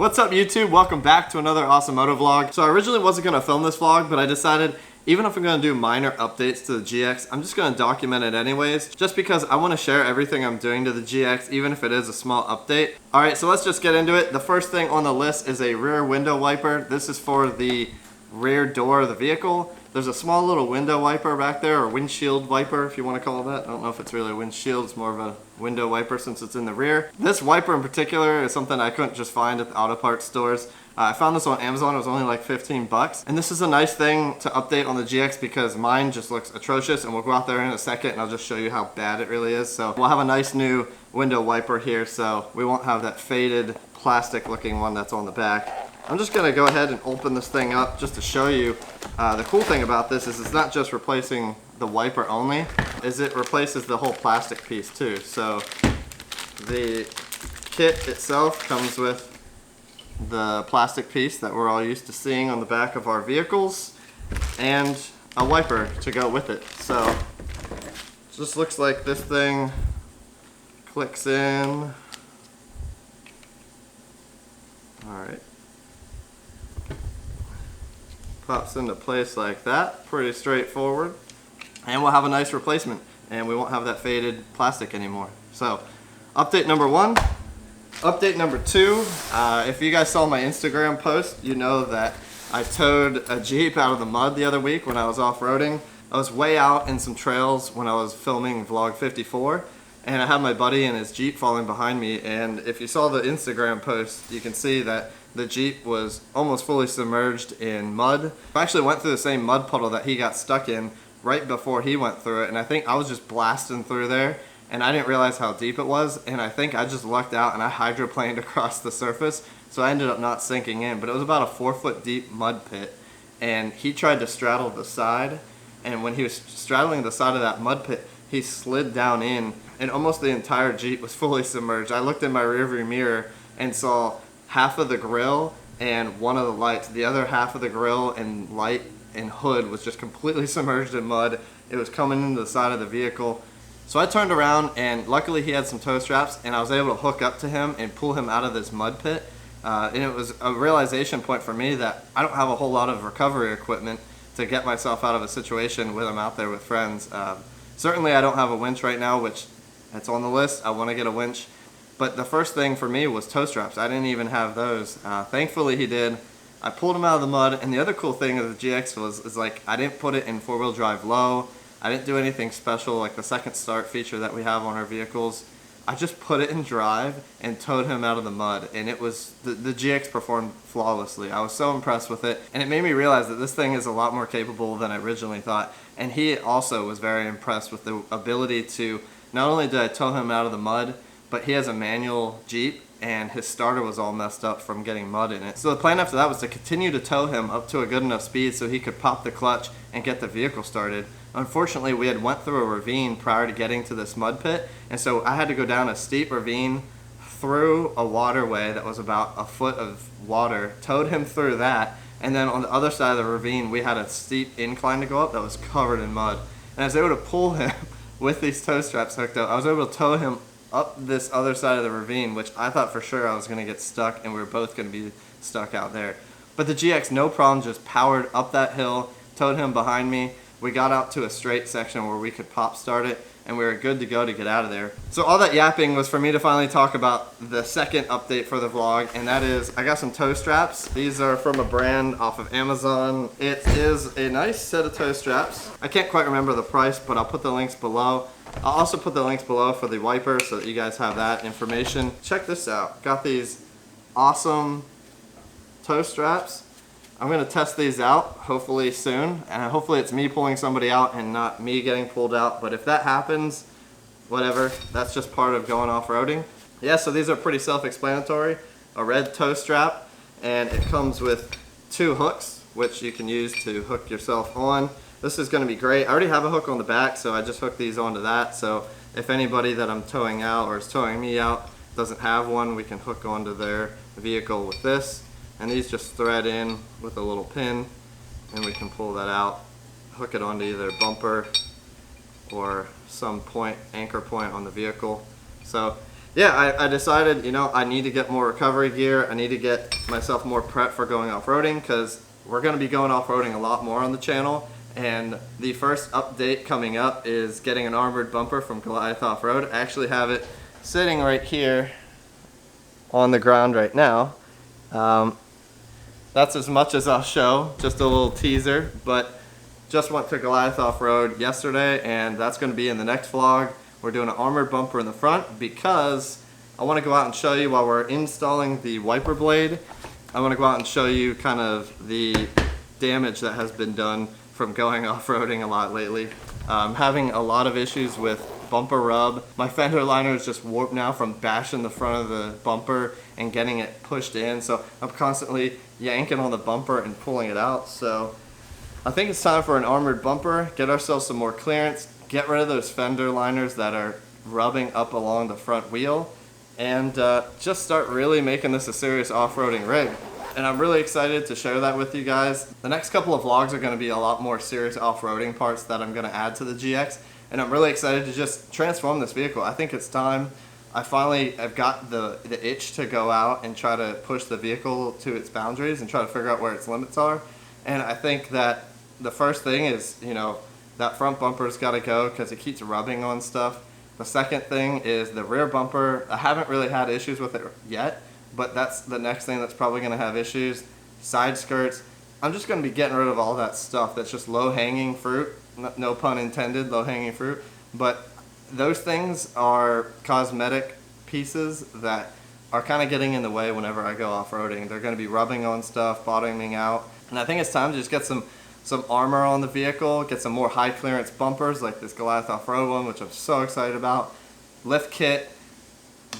What's up YouTube? Welcome back to another Awesomoto vlog. So I originally wasn't going to film this vlog, but I decided even if I'm going to do minor updates to the GX, I'm just going to document it anyways, just because I want to share everything I'm doing to the GX, even if it is a small update. Alright, so let's just get into it. The first thing on the list is a rear window wiper. This is for the rear door of the vehicle. There's a small little window wiper back there, or windshield wiper if you want to call it that. I don't know if it's really a windshield, it's more of a window wiper since it's in the rear. This wiper in particular is something I couldn't just find at the auto parts stores. I found this on Amazon, it was only like 15 bucks. And this is a nice thing to update on the GX because mine just looks atrocious, and we'll go out there in a second and I'll just show you how bad it really is. So we'll have a nice new window wiper here, so we won't have that faded plastic looking one that's on the back. I'm just gonna go ahead and open this thing up just to show you. The cool thing about this is it's not just replacing the wiper only, is it replaces the whole plastic piece too. So the kit itself comes with the plastic piece that we're all used to seeing on the back of our vehicles and a wiper to go with it. So it just looks like this thing clicks in. Alright. Pops into place like that, pretty straightforward, and we'll have a nice replacement and we won't have that faded plastic anymore. So update number one. Update number two, if you guys saw my Instagram post, you know that I towed a Jeep out of the mud the other week when I was off-roading. I was way out in some trails when I was filming vlog 54, and I had my buddy and his Jeep falling behind me, and if you saw the Instagram post, you can see that the Jeep was almost fully submerged in mud. I actually went through the same mud puddle that he got stuck in right before he went through it, and I think I was just blasting through there and I didn't realize how deep it was, and I think I just lucked out and I hydroplaned across the surface, so I ended up not sinking in. But it was about a 4-foot deep mud pit, and he tried to straddle the side, and when he was straddling the side of that mud pit, he slid down in, and almost the entire Jeep was fully submerged. I looked in my rearview mirror and saw half of the grill and one of the lights. The other half of the grill and light and hood was just completely submerged in mud. It was coming into the side of the vehicle. So I turned around, and luckily he had some tow straps, and I was able to hook up to him and pull him out of this mud pit. And it was a realization point for me that I don't have a whole lot of recovery equipment to get myself out of a situation when I'm out there with friends. Certainly I don't have a winch right now, which it's on the list. I want to get a winch. But the first thing for me was tow straps. I didn't even have those. Thankfully he did. I pulled him out of the mud, and the other cool thing of the GX is like I didn't put it in 4-wheel drive low. I didn't do anything special like the second start feature that we have on our vehicles. I just put it in drive and towed him out of the mud, and it was the GX performed flawlessly. I was so impressed with it, and it made me realize that this thing is a lot more capable than I originally thought. And he also was very impressed with the ability to, not only did I tow him out of the mud, but he has a manual Jeep, and his starter was all messed up from getting mud in it. So the plan after that was to continue to tow him up to a good enough speed so he could pop the clutch and get the vehicle started. Unfortunately, we had went through a ravine prior to getting to this mud pit, and so I had to go down a steep ravine through a waterway that was about a foot of water, towed him through that, and then on the other side of the ravine we had a steep incline to go up that was covered in mud. And I was able to pull him with these tow straps hooked up. I was able to tow him up this other side of the ravine, which I thought for sure I was going to get stuck and we were both going to be stuck out there. But the GX, no problem, just powered up that hill, towed him behind me. We got out to a straight section where we could pop start it, and we were good to go to get out of there. So all that yapping was for me to finally talk about the second update for the vlog, and that is I got some tow straps. These are from a brand off of Amazon. It is a nice set of tow straps. I can't quite remember the price, but I'll put the links below. I'll also put the links below for the wiper so that you guys have that information. Check this out. Got these awesome tow straps. I'm going to test these out hopefully soon, and hopefully it's me pulling somebody out and not me getting pulled out, but if that happens, whatever, that's just part of going off-roading. Yeah, so these are pretty self-explanatory. A red tow strap, and it comes with 2 hooks, which you can use to hook yourself on. This is going to be great. I already have a hook on the back, so I just hooked these onto that, so if anybody that I'm towing out or is towing me out doesn't have one, we can hook onto their vehicle with this. And these just thread in with a little pin, and we can pull that out, hook it onto either bumper or some point, anchor point on the vehicle. So yeah, I decided, you know, I need to get more recovery gear. I need to get myself more prepped for going off-roading, because we're going to be going off-roading a lot more on the channel. And the first update coming up is getting an armored bumper from Goliath Offroad. I actually have it sitting right here on the ground right now. That's as much as I'll show, just a little teaser, but just went to Goliath Offroad yesterday, and that's going to be in the next vlog. We're doing an armored bumper in the front because I want to go out and show you while we're installing the wiper blade. I want to go out and show you kind of the damage that has been done from going off-roading a lot lately. Having a lot of issues with bumper rub. My fender liner is just warped now from bashing the front of the bumper and getting it pushed in, so I'm constantly yanking on the bumper and pulling it out. So I think it's time for an armored bumper, get ourselves some more clearance, get rid of those fender liners that are rubbing up along the front wheel, and just start really making this a serious off-roading rig. And I'm really excited to share that with you guys. The next couple of vlogs are going to be a lot more serious off-roading parts that I'm going to add to the GX, and I'm really excited to just transform this vehicle. I think it's time. I've got the itch to go out and try to push the vehicle to its boundaries and try to figure out where its limits are. And I think that the first thing is, you know, that front bumper's got to go because it keeps rubbing on stuff. The second thing is the rear bumper. I haven't really had issues with it yet, but that's the next thing that's probably going to have issues. Side skirts. I'm just going to be getting rid of all that stuff that's just low-hanging fruit. No pun intended, low-hanging fruit. But those things are cosmetic pieces that are kind of getting in the way whenever I go off-roading. They're going to be rubbing on stuff, bottoming out. And I think it's time to just get some armor on the vehicle, get some more high clearance bumpers like this Goliath Offroad one, which I'm so excited about. Lift kit,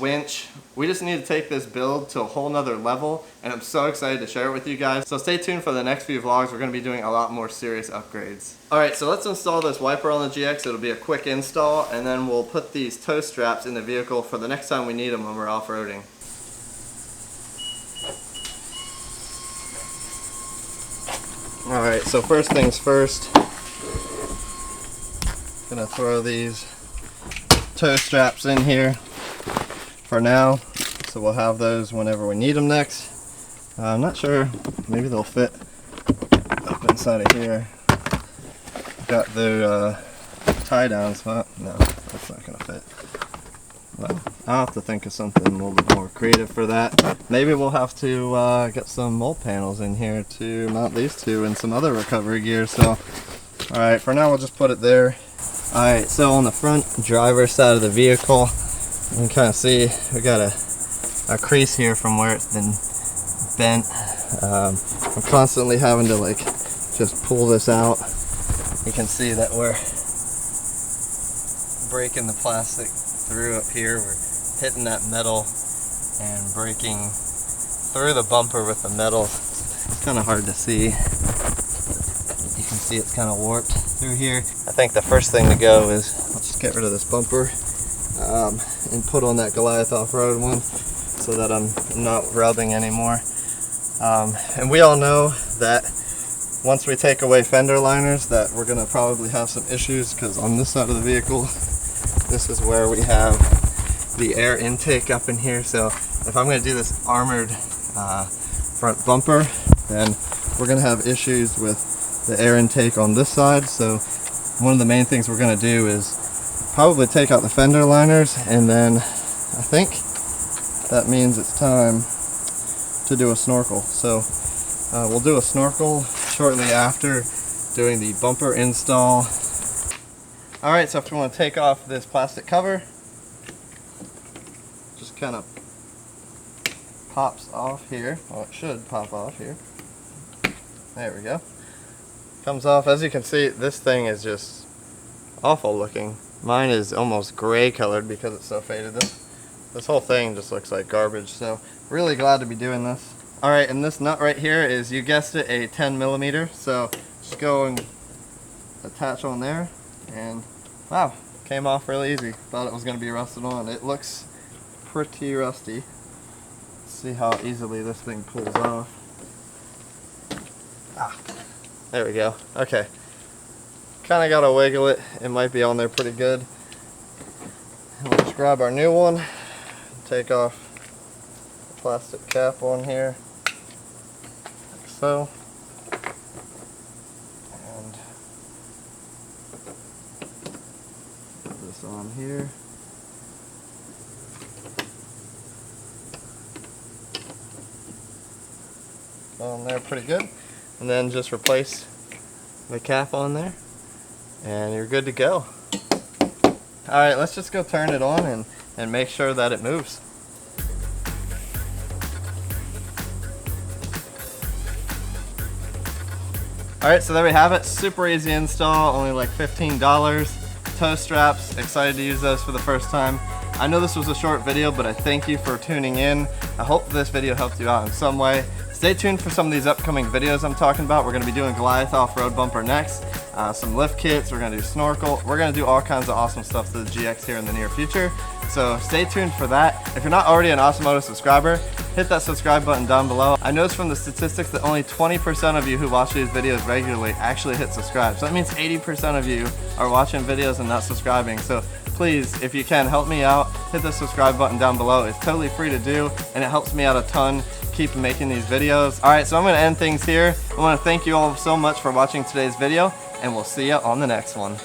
winch. We just need to take this build to a whole nother level, and I'm so excited to share it with you guys. So stay tuned for the next few vlogs. We're going to be doing a lot more serious upgrades. Alright, so let's install this wiper on the GX. It'll be a quick install, and then we'll put these toe straps in the vehicle for the next time we need them when we're off-roading. Alright, so first things first, gonna throw these toe straps in here for now, so we'll have those whenever we need them next. I'm not sure, maybe they'll fit up inside of here. Got the tie down spot. No, that's not gonna fit. Well, I'll have to think of something a little bit more creative for that. Maybe we'll have to get some mold panels in here to mount these two and some other recovery gear. So, alright, for now we'll just put it there. Alright, so on the front driver's side of the vehicle, you can kind of see we got a crease here from where it's been bent. I'm constantly having to like just pull this out. You can see that we're breaking the plastic through up here. We're hitting that metal and breaking through the bumper with the metal. It's kind of hard to see. You can see it's kind of warped through here. I think the first thing to go is let's just get rid of this bumper and put on that Goliath Offroad one so that I'm not rubbing anymore. And we all know that once we take away fender liners that we're going to probably have some issues, because on this side of the vehicle, this is where we have the air intake up in here. So if I'm going to do this armored front bumper, then we're going to have issues with the air intake on this side. So one of the main things we're going to do is probably take out the fender liners, and then I think that means it's time to do a snorkel. So we'll do a snorkel shortly after doing the bumper install. Alright, so if we want to take off this plastic cover, just kind of pops off here. Well, it should pop off here. There we go. Comes off. As you can see, this thing is just awful looking. Mine is almost gray colored because it's so faded. This whole thing just looks like garbage, so really glad to be doing this. Alright, and this nut right here is, you guessed it, a 10mm. So just go and attach on there, and wow, came off really easy. Thought it was going to be rusted on. It looks pretty rusty. Let's see how easily this thing pulls off. There we go. Okay. Kind of got to wiggle it. It might be on there pretty good. And we'll just grab our new one. take off the plastic cap on here, like so. And put this on here. On there pretty good. And then just replace the cap on there and you're good to go. Alright, let's just go turn it on and make sure that it moves. Alright, so there we have it. Super easy install, only like $15. Toe straps, excited to use those for the first time. I know this was a short video, but I thank you for tuning in. I hope this video helped you out in some way. Stay tuned for some of these upcoming videos I'm talking about. We're going to be doing Goliath Offroad bumper next, some lift kits, we're going to do snorkel, we're going to do all kinds of awesome stuff to the GX here in the near future. So stay tuned for that. If you're not already an Awesomoto subscriber, hit that subscribe button down below. I noticed from the statistics that only 20% of you who watch these videos regularly actually hit subscribe. So that means 80% of you are watching videos and not subscribing. So please, if you can, help me out. Hit the subscribe button down below. It's totally free to do and it helps me out a ton. Keep making these videos. Alright, so I'm going to end things here. I want to thank you all so much for watching today's video and we'll see you on the next one.